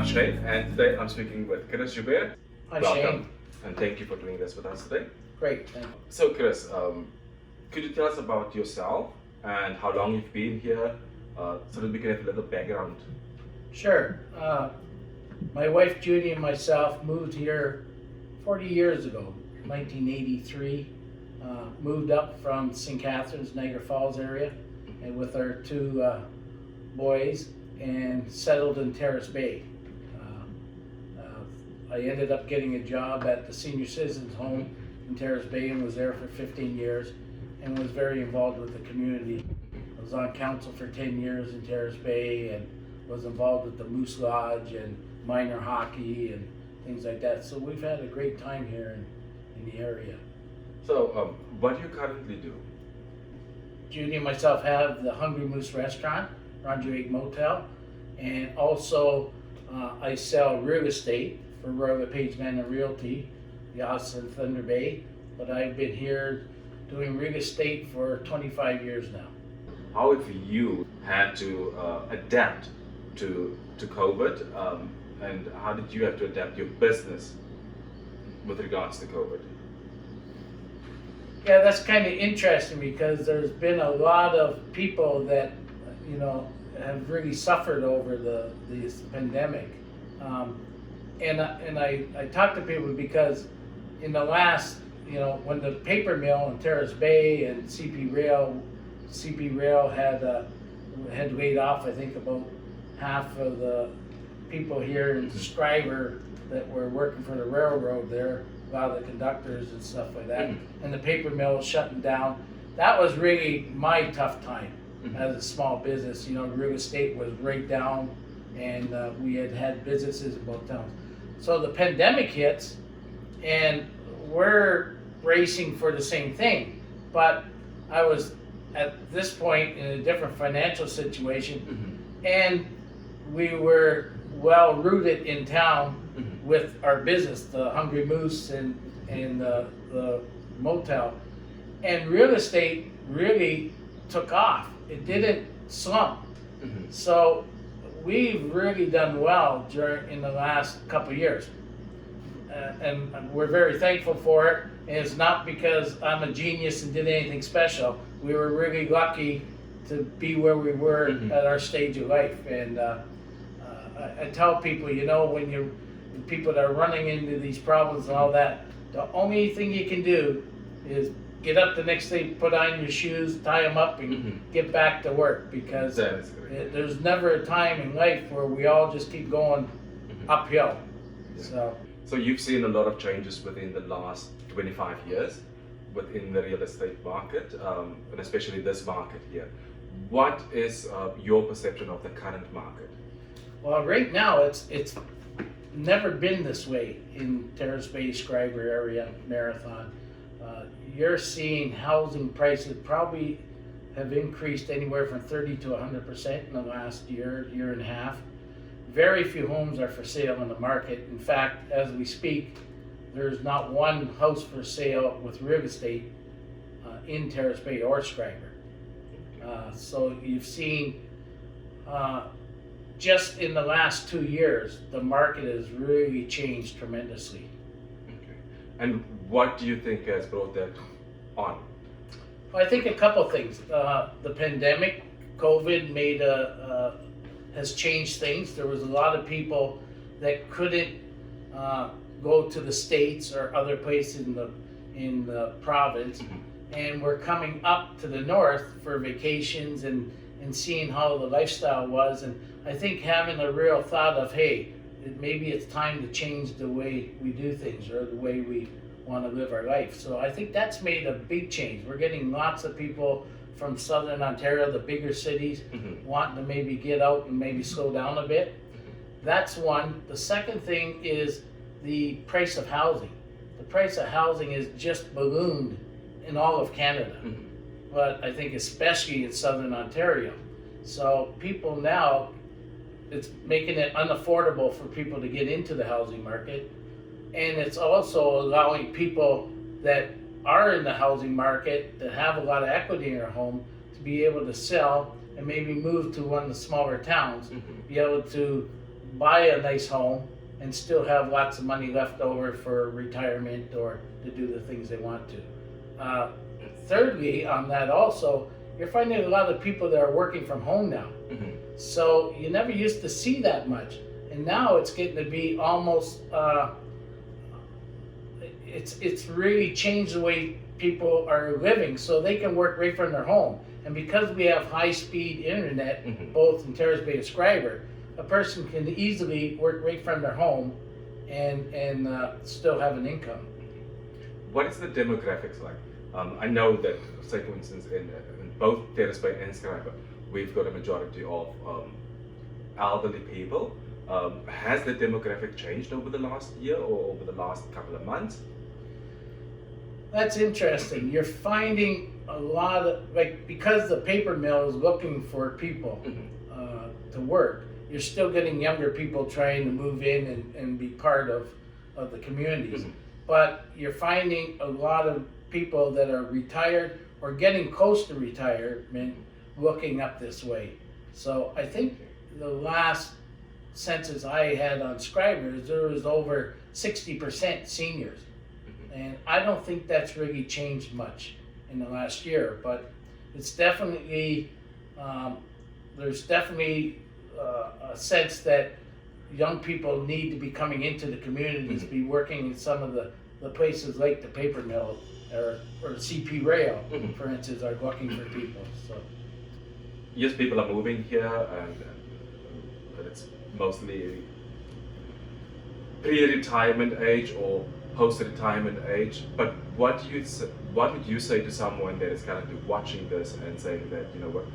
I'm Shane, and today I'm speaking with Chris Joubert. Hi, Welcome, Shane. and thank you for doing this with us today. Great, thank you. So, Chris, could you tell us about yourself and how long you've been here, so that we can have a little background? Sure. My wife Judy and myself moved here 40 years ago, 1983. Moved up from St. Catharines, Niagara Falls area, and with our two boys, and settled in Terrace Bay. I ended up getting a job at the senior citizens home in Terrace Bay and was there for 15 years and was very involved with the community. I was on council for 10 years in Terrace Bay and was involved with the Moose Lodge and minor hockey and things like that. So we've had a great time here in the area. So, what do you currently do? Judy and myself have the Hungry Moose restaurant, Roger 8 Motel, and also I sell real estate for Royal LePage Manor Realty, the office in Thunder Bay, but I've been here doing real estate for 25 years now. How have you had to adapt to COVID, and how did you have to adapt your business with regards to COVID? Yeah, that's kind of interesting because there's been a lot of people that, have really suffered over this pandemic. And I talk to people because in the last, when the paper mill in Terrace Bay and CP Rail had laid off, I think about half of the people here in Schreiber that were working for the railroad there, a lot of the conductors and stuff like that, and the paper mill was shutting down. That was really my tough time as a small business. Real estate was right down, and we had businesses in both towns. So the pandemic hits, and we're racing for the same thing. But I was at this point in a different financial situation, and we were well rooted in town with our business, the Hungry Moose and the motel. And real estate really took off. It didn't slump. So we've really done well in the last couple of years. And we're very thankful for it. And it's not because I'm a genius and did anything special. We were really lucky to be where we were at our stage of life. And I tell people, when people that are running into these problems and all that, the only thing you can do is get up the next day, put on your shoes, tie them up, and get back to work, because there's never a time in life where we all just keep going uphill. So you've seen a lot of changes within the last 25 years within the real estate market, and especially this market here. What is your perception of the current market? Well, right now it's never been this way in Terrace Bay, Schreiber area, Marathon. You're seeing housing prices probably have increased anywhere from 30 to 100% in the last year and a half. Very few homes are for sale in the market. In fact, as we speak, there's not one house for sale with real estate in Terrace Bay or Schreiber. So you've seen just in the last 2 years, the market has really changed tremendously. Okay. And what do you think has brought that on? Well, I think a couple things. The pandemic, COVID, has changed things. There was a lot of people that couldn't go to the States or other places in the province, and were coming up to the north for vacations and seeing how the lifestyle was. And I think having a real thought of, hey, maybe it's time to change the way we do things or the way we want to live our life. So I think that's made a big change. We're getting lots of people from southern Ontario, the bigger cities, wanting to maybe get out and maybe slow down a bit. That's one. The second thing is the price of housing. The price of housing is just ballooned in all of Canada, but I think especially in southern Ontario. So people now, it's making it unaffordable for people to get into the housing market, and it's also allowing people that are in the housing market that have a lot of equity in their home to be able to sell and maybe move to one of the smaller towns, be able to buy a nice home and still have lots of money left over for retirement or to do the things they want to. Thirdly, on that also, you're finding a lot of people that are working from home now. Mhm. So you never used to see that much, and now it's getting to be almost. It's really changed the way people are living, so they can work right from their home. And because we have high-speed internet, Mhm. both in Terrace Bay and Schreiber, a person can easily work right from their home and still have an income. What is the demographics like? I know that, say for instance, in both Terrace Bay and Schreiber, we've got a majority of elderly people. Has the demographic changed over the last year or over the last couple of months? That's interesting. You're finding a lot of, like, because the paper mill is looking for people to work, you're still getting younger people trying to move in and be part of the communities. But you're finding a lot of people that are retired or getting close to retirement looking up this way. So I think the last census I had on Schreiber, there was over 60% seniors. And I don't think that's really changed much in the last year, but it's definitely, there's definitely a sense that young people need to be coming into the communities, be working in some of the places like the paper mill or CP Rail, for instance, are looking for people. So Yes, people are moving here, and it's mostly pre-retirement age or post-retirement age. But what would you say to someone that is currently watching this and saying that, you know what,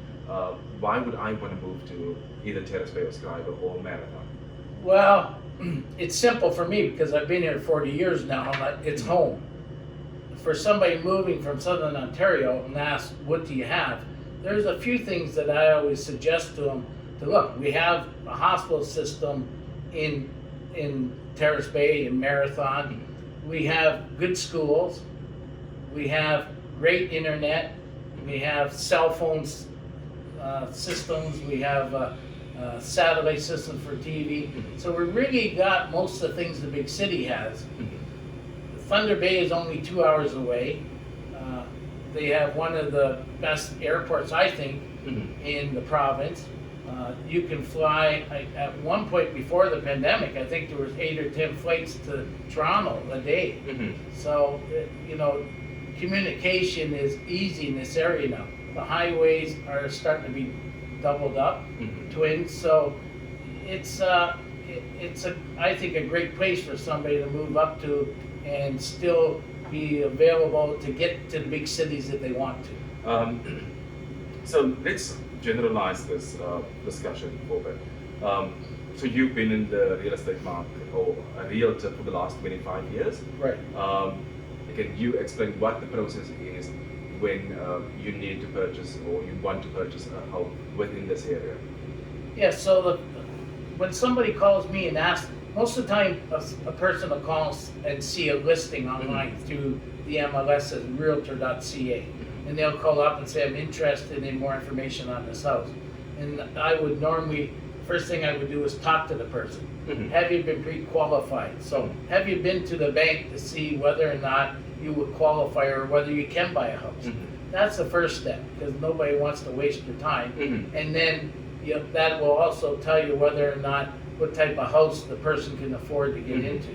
why would I want to move to either Terrace Bay or Schreiber or Marathon? Well, it's simple for me because I've been here 40 years now. It's home. For somebody moving from Southern Ontario and ask, what do you have? There's a few things that I always suggest to them to look. We have a hospital system in Terrace Bay and Marathon. We have good schools. We have great internet. We have cell phones systems. We have satellite systems for TV. So we really got most of the things the big city has. Thunder Bay is only 2 hours away. They have one of the best airports, I think, in the province. You can fly, at one point before the pandemic, I think there was 8 or 10 flights to Toronto a day. So, you know, communication is easy in this area now. The highways are starting to be doubled up, twins. So it's I think a great place for somebody to move up to and still be available to get to the big cities that they want to. So let's generalize this discussion a bit. So you've been in the real estate market or a realtor for the last 25 years. Right. Can you explain what the process is when you need to purchase or you want to purchase a home within this area? Yeah, so when somebody calls me and asks, most of the time a person will call and see a listing online through the MLS as realtor.ca. And they'll call up and say, I'm interested in more information on this house. And I would normally, first thing I would do is talk to the person. Have you been pre-qualified? So have you been to the bank to see whether or not you would qualify or whether you can buy a house? That's the first step because nobody wants to waste your time. And then that will also tell you whether or not what type of house the person can afford to get into.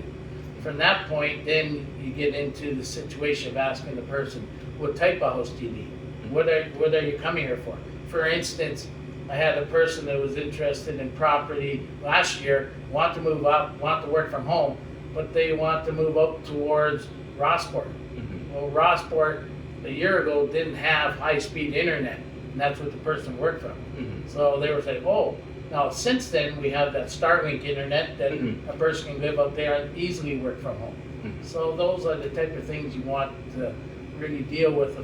From that point, then you get into the situation of asking the person, what type of house do you need? What are you coming here for? For instance, I had a person that was interested in property last year, want to move up, want to work from home, but they want to move up towards Rossport. Well, Rossport a year ago didn't have high-speed internet, and that's what the person worked from. So they were saying, oh, now since then we have that Starlink internet that a person can live out there and easily work from home. So those are the type of things you want to really deal with the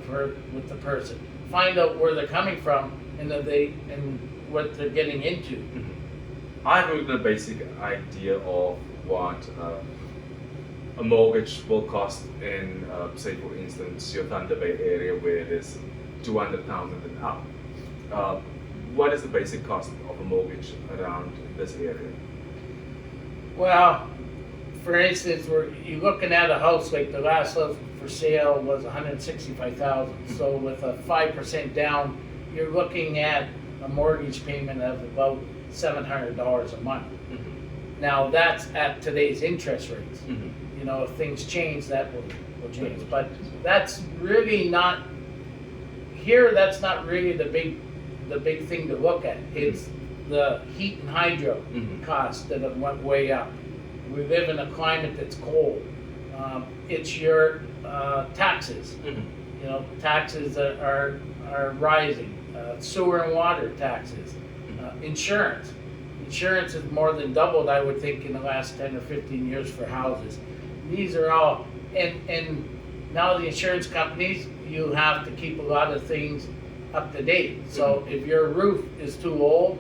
person. Find out where they're coming from and what they're getting into. I have a basic idea of what a mortgage will cost in, say for instance, your Thunder Bay area where it is 200,000 and up. What is the basic cost of a mortgage around this area? Well, for instance, you're looking at a house like the last house for sale was 165,000. So with a 5% down, you're looking at a mortgage payment of about $700 a month. Mm-hmm. Now that's at today's interest rates. Mm-hmm. You know, if things change, that will change. But that's really not here. That's not really the big thing to look at. It's the heat and hydro Mm-hmm. costs that have went way up. We live in a climate that's cold. It's your taxes. Mm-hmm. You know, taxes are rising. Sewer and water taxes. Insurance. Insurance has more than doubled, I would think, in the last 10 or 15 years for houses. These are all, and now the insurance companies, you have to keep a lot of things up to date. So if your roof is too old,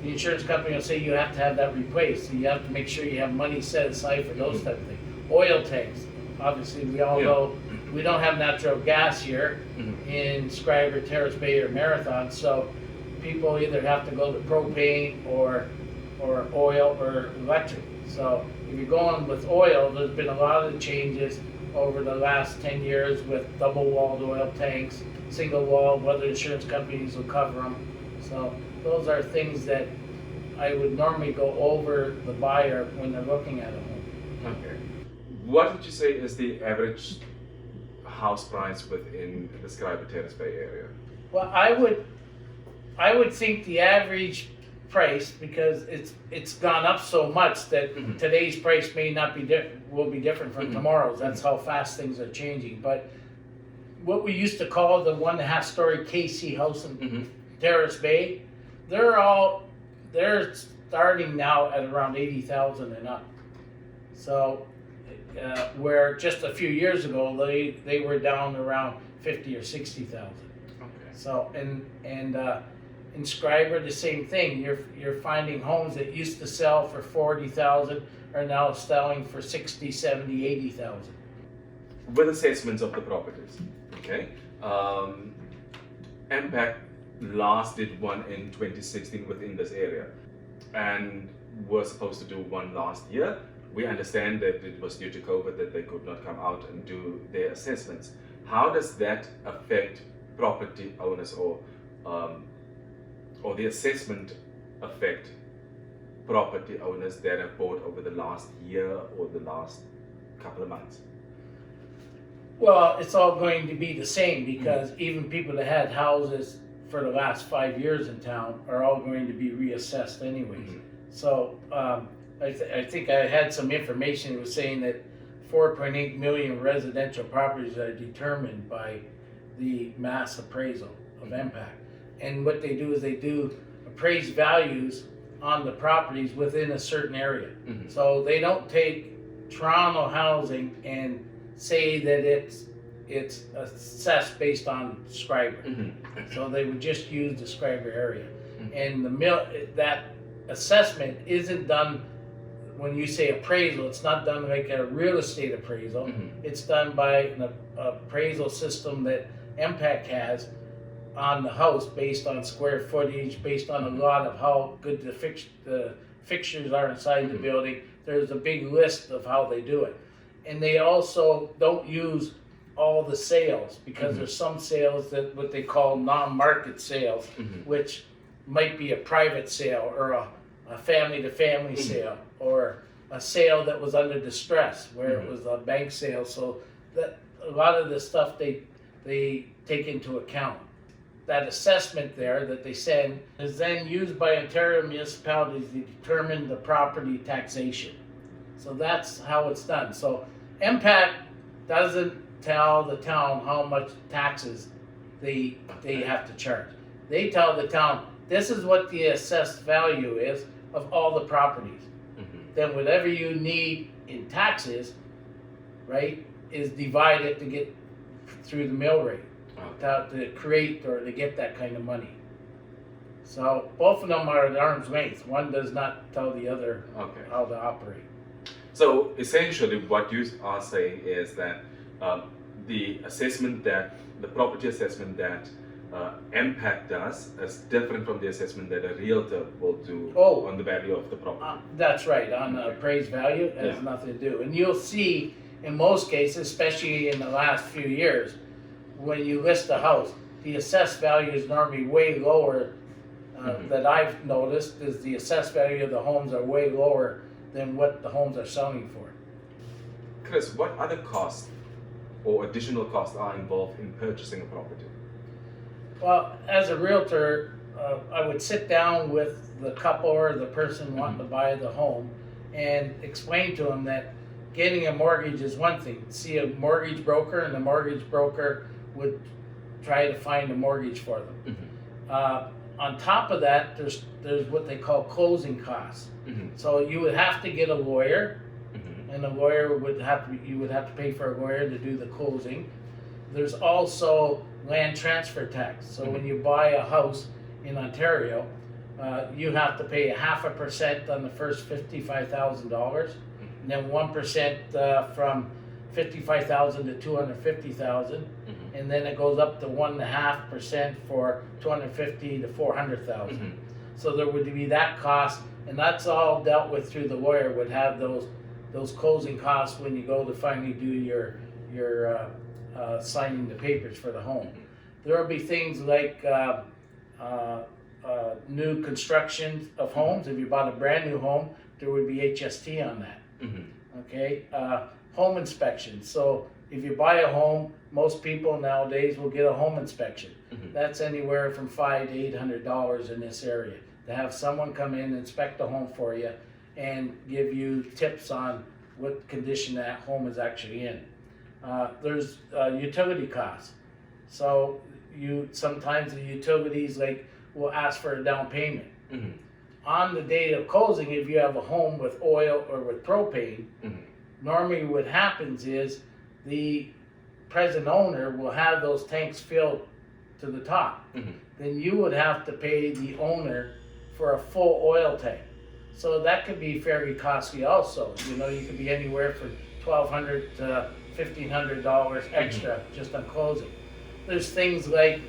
the insurance company will say you have to have that replaced. So you have to make sure you have money set aside for those type of things. Oil tanks. Obviously, we all know we don't have natural gas here in Schreiber, Terrace Bay, or Marathon. So people either have to go to propane or oil or electric. So if you're going with oil, there's been a lot of changes over the last 10 years with double-walled oil tanks, single-walled, whether insurance companies will cover them. So those are things that I would normally go over the buyer when they're looking at a home. Okay. What would you say is the average house price within the Schreiber Terrace Bay area? Well, I would think the average price, because it's gone up so much that today's price may not be will be different from tomorrow's. That's how fast things are changing. But what we used to call the 1.5 story KC house in Terrace Bay, they're starting now at around 80,000 and up. So where just a few years ago they were down around 50 or 60,000. Okay. So and in Schreiber the same thing. You're finding homes that used to sell for 40,000 are now selling for 60, 70, 80,000. With assessments of the properties, okay. MPAC last did one in 2016 within this area, and were supposed to do one last year. We understand that it was due to COVID that they could not come out and do their assessments. How does that affect property owners, or the assessment affect property owners that have bought over the last year or the last couple of months? Well, it's all going to be the same, because even people that had houses for the last 5 years in town are all going to be reassessed anyways. So I think I had some information that was saying that 4.8 million residential properties are determined by the mass appraisal of MPAC. And what they do is they do appraised values on the properties within a certain area. So they don't take Toronto housing and say that it's assessed based on Schreiber. So they would just use the Schreiber area. And that assessment isn't done, when you say appraisal, it's not done like a real estate appraisal. It's done by an appraisal system that MPAC has on the house, based on square footage, based on a lot of how good the fixtures are inside the building. There's a big list of how they do it. And they also don't use all the sales, because there's some sales that what they call non-market sales, which might be a private sale or a family-to-family sale, or a sale that was under distress where it was a bank sale. So that a lot of the stuff they take into account. That assessment there that they send is then used by Ontario municipalities to determine the property taxation. So that's how it's done. So MPAC doesn't tell the town how much taxes they have to charge. They tell the town, this is what the assessed value is of all the properties. Then whatever you need in taxes, right, is divided to get through the mill rate, to create or to get that kind of money. So both of them are at arm's length. One does not tell the other how to operate. So essentially what you are saying is that the property assessment that MPAC does is different from the assessment that a realtor will do Oh. on the value of the property. That's right, on the appraised value, it has Yeah. nothing to do. And you'll see, in most cases, especially in the last few years, when you list a house, the assessed value is normally way lower. That I've noticed is the assessed value of the homes are way lower than what the homes are selling for. Chris, what other costs or additional costs are involved in purchasing a property? Well, as a realtor, I would sit down with the couple or the person wanting to buy the home and explain to them that getting a mortgage is one thing. See a mortgage broker, and the mortgage broker would try to find a mortgage for them. On top of that, there's what they call closing costs. So you would have to get a lawyer, and a lawyer you would have to pay for a lawyer to do the closing. There's also land transfer tax. So when you buy a house in Ontario, you have to pay 0.5% on the first $55,000, and then 1% from $55,000 to $250,000, and then it goes up to 1.5% for $250,000 to $400,000. So there would be that cost, and that's all dealt with through the lawyer. Would have those closing costs when you go to finally do your signing the papers for the home. There will be things like new construction of homes. If you bought a brand new home, there would be HST on that. Okay, home inspection. So if you buy a home, most people nowadays will get a home inspection. That's anywhere from $500 to $800 in this area to have someone come in and inspect the home for you and give you tips on what condition that home is actually in. There's utility costs. So sometimes the utilities will ask for a down payment. On the date of closing, if you have a home with oil or with propane, normally what happens is the present owner will have those tanks filled to the top. Then you would have to pay the owner for a full oil tank. So that could be fairly costly also. You could be anywhere from $1,200 to $1,500 extra just on closing. There's things like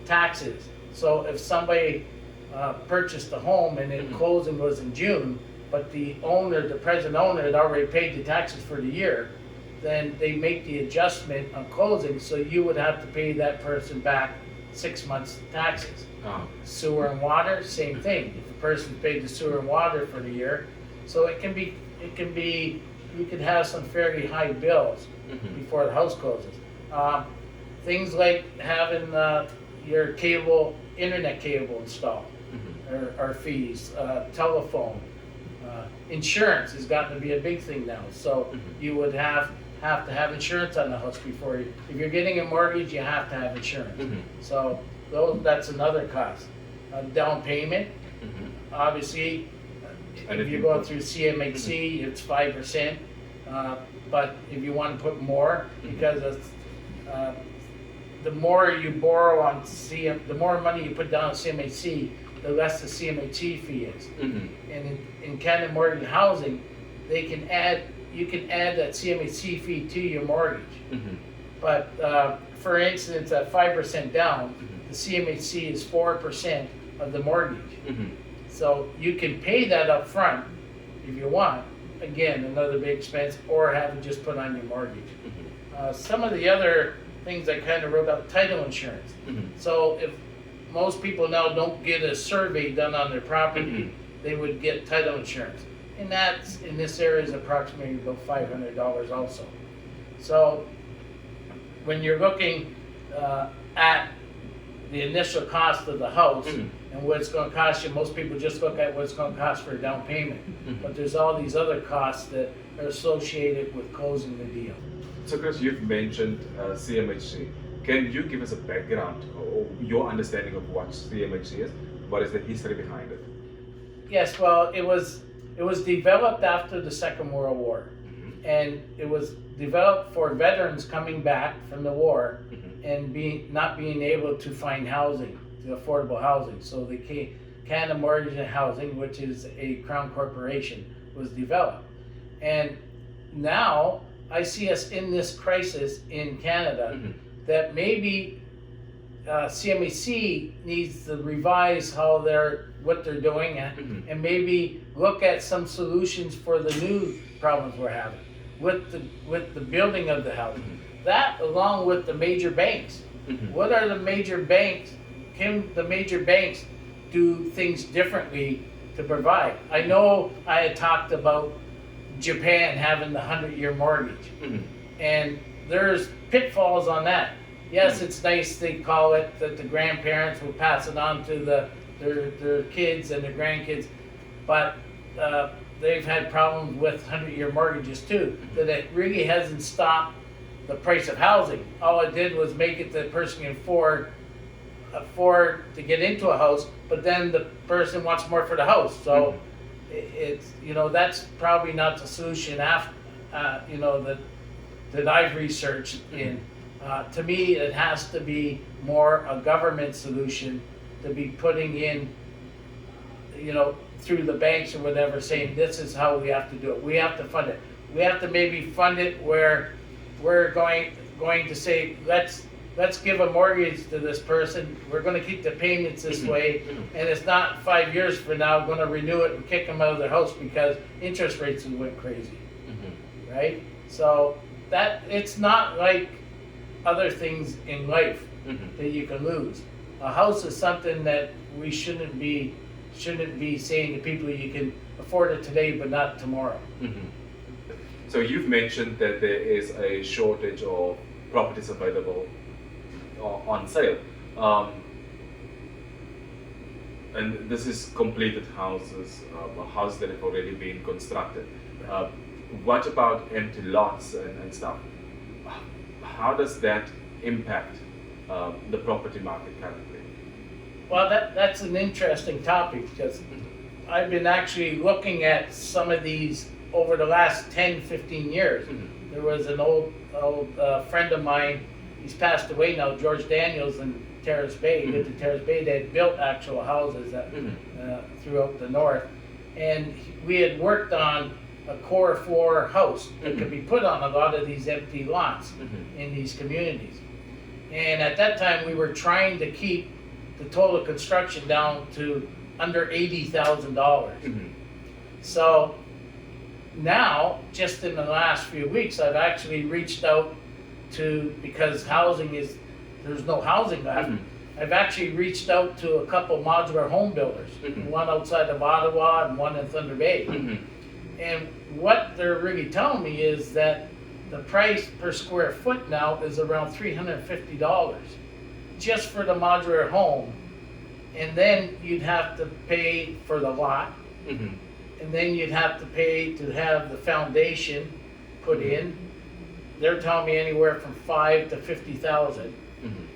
taxes. So if somebody purchased a home and closing was in June, but the present owner had already paid the taxes for the year, then they make the adjustment on closing, so you would have to pay that person back 6 months taxes. Sewer and water, same thing. If a person paid the sewer and water for the year, so it can be, you could have some fairly high bills before the house closes. Things like having your internet cable installed, or fees, telephone, insurance has gotten to be a big thing now. So you would have to have insurance on the house before if you're getting a mortgage, you have to have insurance. So that's another cost. Down payment, obviously, if you're going through CMHC, it's 5%. But if you want to put more, because the more you borrow on the more money you put down on CMHC, the less the CMHC fee is. And in Canada Mortgage Housing, you can add that CMHC fee to your mortgage. But for instance, at 5% down, the CMHC is 4% of the mortgage. So you can pay that up front if you want. Again, another big expense, or have it just put on your mortgage. Some of the other things I kind of wrote out, title insurance. So if most people now don't get a survey done on their property, they would get title insurance. And that's, in this area, is approximately about $500 also. So when you're looking at the initial cost of the house and what it's going to cost you, most people just look at what it's going to cost for a down payment. But there's all these other costs that are associated with closing the deal. So Chris, you've mentioned CMHC. Can you give us a background or your understanding of what CMHC is? What is the history behind it? Yes, well, it was developed after the Second World War, and it was developed for veterans coming back from the war and not being able to find housing, affordable housing. So the Canada Mortgage and Housing, which is a Crown corporation, was developed. And now I see us in this crisis in Canada that maybe CMEC needs to revise what they're doing and maybe look at some solutions for the new problems we're having with the building of the housing. That along with the major banks. What are the major banks? Can the major banks do things differently to provide? I know I had talked about Japan having the 100-year mortgage, and there's pitfalls on that. Yes, it's nice they call it that the grandparents will pass it on to their kids and their grandkids, but they've had problems with 100-year mortgages too. That it really hasn't stopped the price of housing. All it did was make it the person can afford to get into a house, but then the person wants more for the house. So it's that's probably not the solution after that I've researched in. To me, it has to be more a government solution to be putting in, through the banks or whatever, saying this is how we have to do it. We have to fund it. We have to maybe fund it where we're going to say let's give a mortgage to this person. We're going to keep the payments this way, and it's not 5 years from now going to renew it and kick them out of their house because interest rates went crazy, right? So that it's not like other things in life that you can lose. A house is something that we shouldn't be saying to people you can afford it today but not tomorrow. So you've mentioned that there is a shortage of properties available on sale, and this is completed houses, houses that have already been constructed. What about empty lots and stuff? How does that impact the property market currently? Well, that's an interesting topic because I've been actually looking at some of these over the last 10, 15 years. There was an old friend of mine, he's passed away now, George Daniels in Terrace Bay, he lived in Terrace Bay. They had built actual houses throughout the north. And we had worked on a core floor house that could be put on a lot of these empty lots in these communities. And at that time, we were trying to keep the total construction down to under $80,000. So now, just in the last few weeks, I've actually reached out to, because there's no housing left, I've actually reached out to a couple modular home builders, one outside of Ottawa and one in Thunder Bay. And what they're really telling me is that the price per square foot now is around $350 just for the modular home. And then you'd have to pay for the lot. And then you'd have to pay to have the foundation put in. They're telling me anywhere from $5,000 to $50,000.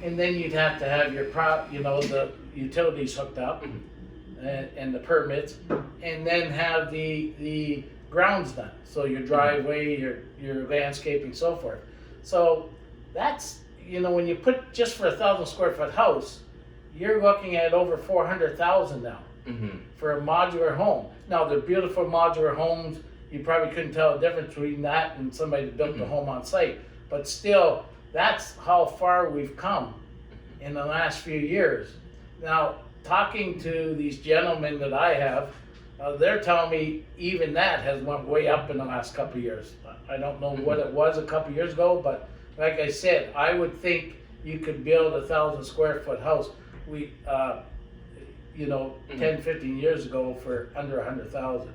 And then you'd have to have your the utilities hooked up and the permits, and then have the grounds done. So your driveway, your landscaping, so forth. So that's when you put just for 1,000 square foot house, you're looking at over $400,000 now for a modular home. Now they're beautiful modular homes. You probably couldn't tell the difference between that and somebody that built the home on site. But still, that's how far we've come in the last few years. Now, talking to these gentlemen that I have, they're telling me even that has went way up in the last couple of years. I don't know what it was a couple of years ago, but like I said, I would think you could build a 1,000 square foot house. 10, 15 years ago for under 100,000.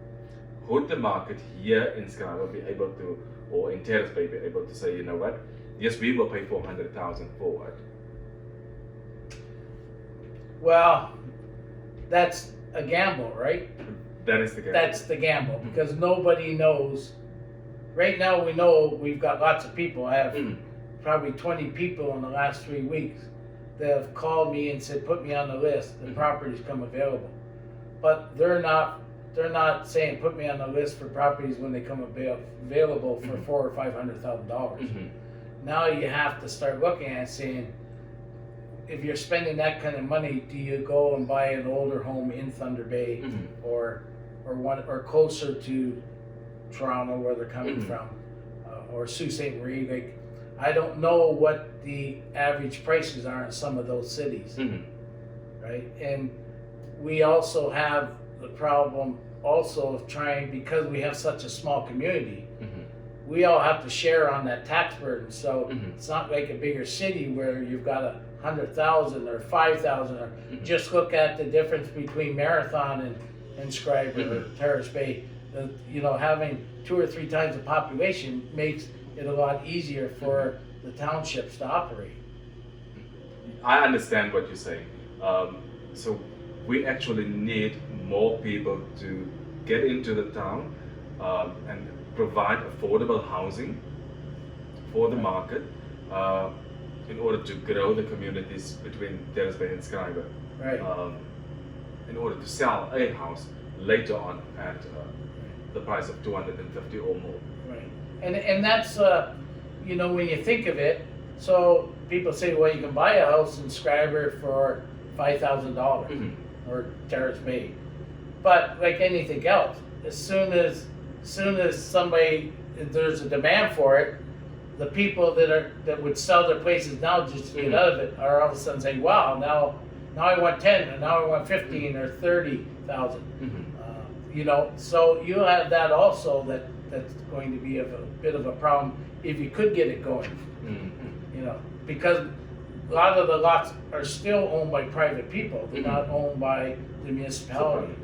Would the market here in Schreiber be able to, or in Terrace Bay, be able to say, yes, we will pay 400,000 for it? Well, that's a gamble, right? That is the gamble. That's the gamble because nobody knows. Right now, we know we've got lots of people. I have probably 20 people in the last 3 weeks that have called me and said, put me on the list, the properties come available. But they're not saying put me on the list for properties when they come available for $400,000 or $500,000. Now you have to start looking at saying, if you're spending that kind of money, do you go and buy an older home in Thunder Bay or closer to Toronto where they're coming from, or Sault Ste. Marie? Like, I don't know what the average prices are in some of those cities, right? And we also have the problem also of trying, because we have such a small community, we all have to share on that tax burden. So it's not like a bigger city where you've got 100,000 or 5,000, or just look at the difference between Marathon and Schreiber or Terrace Bay. You know, having 2 or 3 times the population makes it a lot easier for the townships to operate. I understand what you're saying. So we actually need more people to get into the town and provide affordable housing for the market in order to grow the communities between Terrace Bay and Schreiber. Right. In order to sell a house later on at the price of 250 or more. Right. And that's, you know, when you think of it, so people say, well, you can buy a house in Schreiber for $5,000 or Terrace Bay. But like anything else, as soon as somebody, there's a demand for it, the people that would sell their places now just to get out of it are all of a sudden saying, wow, now I want 10, and now I want 15 or 30,000. You know, so you have that also that's going to be a bit of a problem if you could get it going. You know, because a lot of the lots are still owned by private people. They're not owned by the municipality.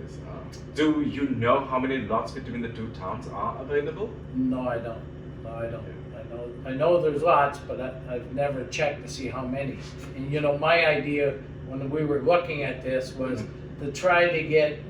Do you know how many lots between the two towns are available? No, I don't. I know there's lots, but I've never checked to see how many. And you know, my idea when we were looking at this was to try to get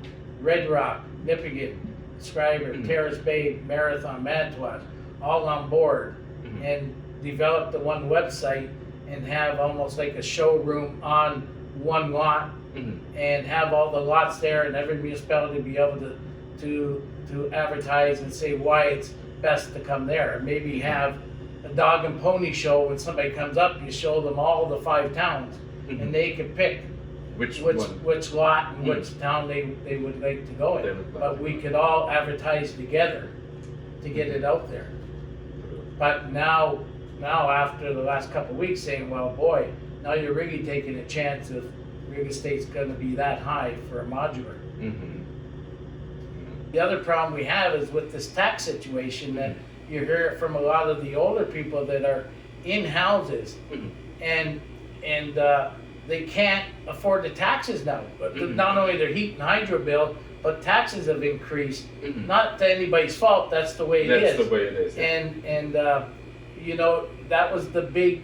Red Rock, Nipigon, Schreiber, Terrace Bay, Marathon, Manitowoc all on board and develop the one website and have almost like a showroom on one lot and have all the lots there, and every municipality be able to advertise and say why it's best to come there. Maybe have a dog and pony show. When somebody comes up, you show them all the 5 towns and they can pick which lot and which town they would like to go in. But we could all advertise together to get it out there. But now after the last couple of weeks saying, well, boy, now you're really taking a chance if real estate's going to be that high for a modular. The other problem we have is with this tax situation that you hear it from a lot of the older people that are in houses and they can't afford the taxes now. But not only their heat and hydro bill, but taxes have increased. Not to anybody's fault. That's the way it is. That's the way it is. And you know, that was the big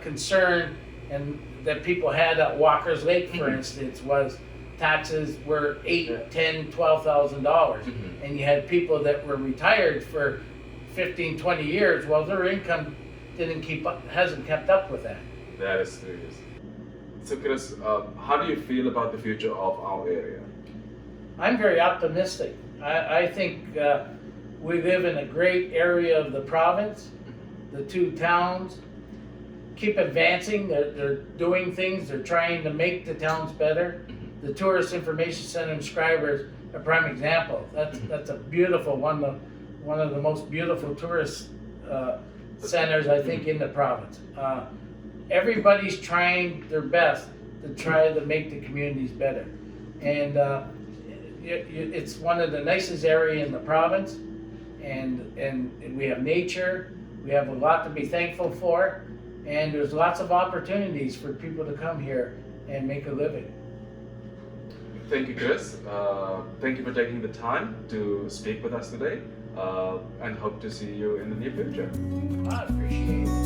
concern and that people had at Walker's Lake, for instance, was taxes were $8,000, $10,000, $12,000, and you had people that were retired for 15, 20 years. Well, their income hasn't kept up with that. That is serious. So, Chris, how do you feel about the future of our area? I'm very optimistic. I think we live in a great area of the province. The 2 towns keep advancing. They're doing things. They're trying to make the towns better. The Tourist Information Center in Schreiber is a prime example. That's a beautiful one of the most beautiful tourist centers, I think, in the province. Everybody's trying their best to try to make the communities better, and it's one of the nicest areas in the province, and we have nature. We have a lot to be thankful for, and there's lots of opportunities for people to come here and make a living. Thank you, Chris. Thank you for taking the time to speak with us today, and hope to see you in the near future. I appreciate it.